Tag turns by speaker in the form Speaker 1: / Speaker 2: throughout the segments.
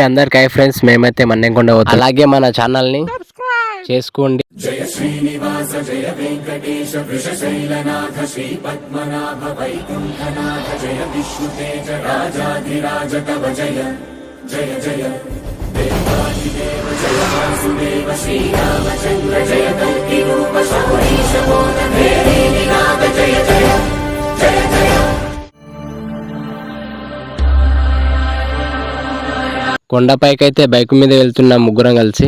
Speaker 1: అందరికి hi friends, మేమైతే మన్నెంకొండ పోతాం. అలాగే మన ఛానల్ ని చేసుకోండి.
Speaker 2: జయ శ్రీనివాస జయ వెంకటేశ వృషశైలనాథ శ్రీ పద్మనాభ వైకుంఠనాథ జయ విష్ణుతేజ రాజాధిరాజ తవ జయ జయ జయ దేవాదిదేవ జయ వాసుదేవ శ్రీరామచంద్ర జయ కల్కి రూప శౌరీశ బోధ భేరీనాథ జయ జయ జయ జయ.
Speaker 1: కొండపైకైతే బైక్ మీద వెళ్తున్నాం ముగ్గురం కలిసి.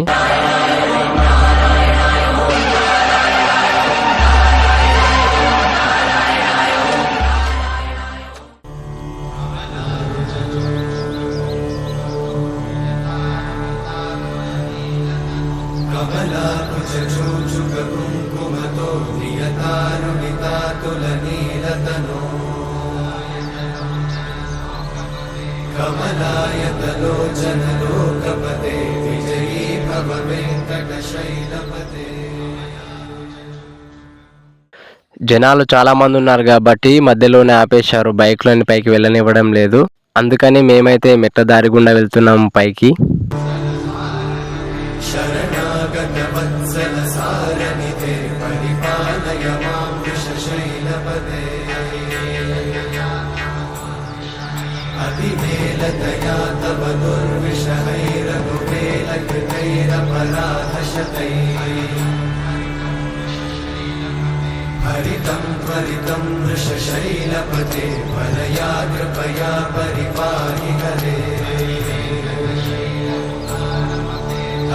Speaker 1: జనాలు చాలా మంది ఉన్నారు కాబట్టి మధ్యలోనే ఆపేశారు, బైక్లోని పైకి వెళ్ళనివ్వడం లేదు. అందుకని మేమైతే మెట్ల దారి గుండా వెళ్తున్నాము పైకి.
Speaker 2: హరితం త్వరితం వృషశైలపతే వలయా కృపయా పరిపాహి హరే.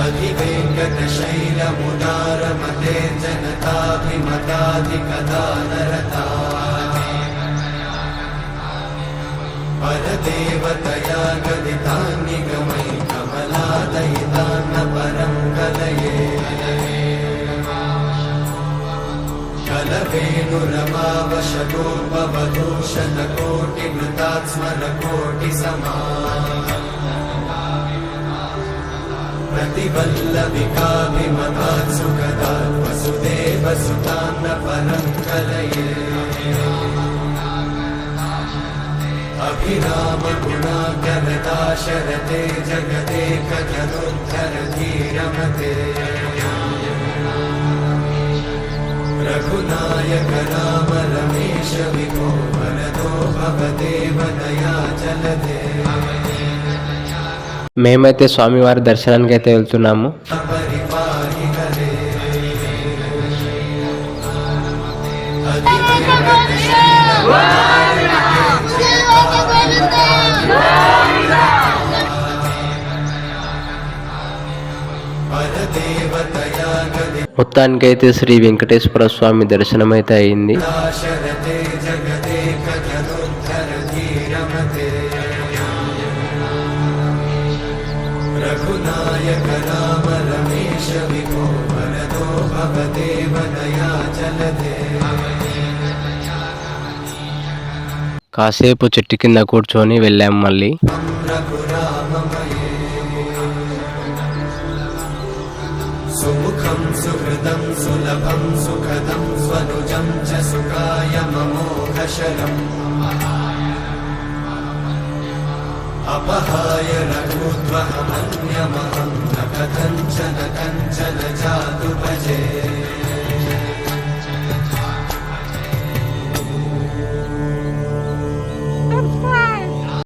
Speaker 2: అధివేంకటశైలముదారమతే జనతాభిమతాధికదానరతా పరదేవతయా గదితాన్నిగమై కమలాదయితాన్న పరం కలయే. कलवेणुरमावशतोपवधूषणकोटिमृतात्स्मरकोटि प्रतिवल्लभिकाभिमतात् सुखदात् वसुदेवसुतान्न परं कलये. अभिरामगुणाकरदाशरथे जगदेकजनोद्धरधीरमते रघुनायक राम रमेश विभो वरदो भवदेव दयाचलते.
Speaker 1: మేమైతే స్వామివారి దర్శనానికి అయితే వెళ్తున్నాము.
Speaker 2: పరిపాహి హరే.
Speaker 1: మొత్తానికైతే శ్రీ వెంకటేశ్వర స్వామి దర్శనం అయితే అయింది.
Speaker 2: రఘునాయక రామ రమేశ విభో వరదో భవదేవ దయాచలతే.
Speaker 1: కాసేపు చెట్టు కింద కూర్చొని వెళ్ళాం మళ్ళీ.
Speaker 2: సుముఖం సుహృదం సులభం సుఖదం స్వనుజం చ సుఖాయ మమోఘశరం అపహాయ రఘుద్వహమన్యమహం న కథంచన కంచన జాతు భజే.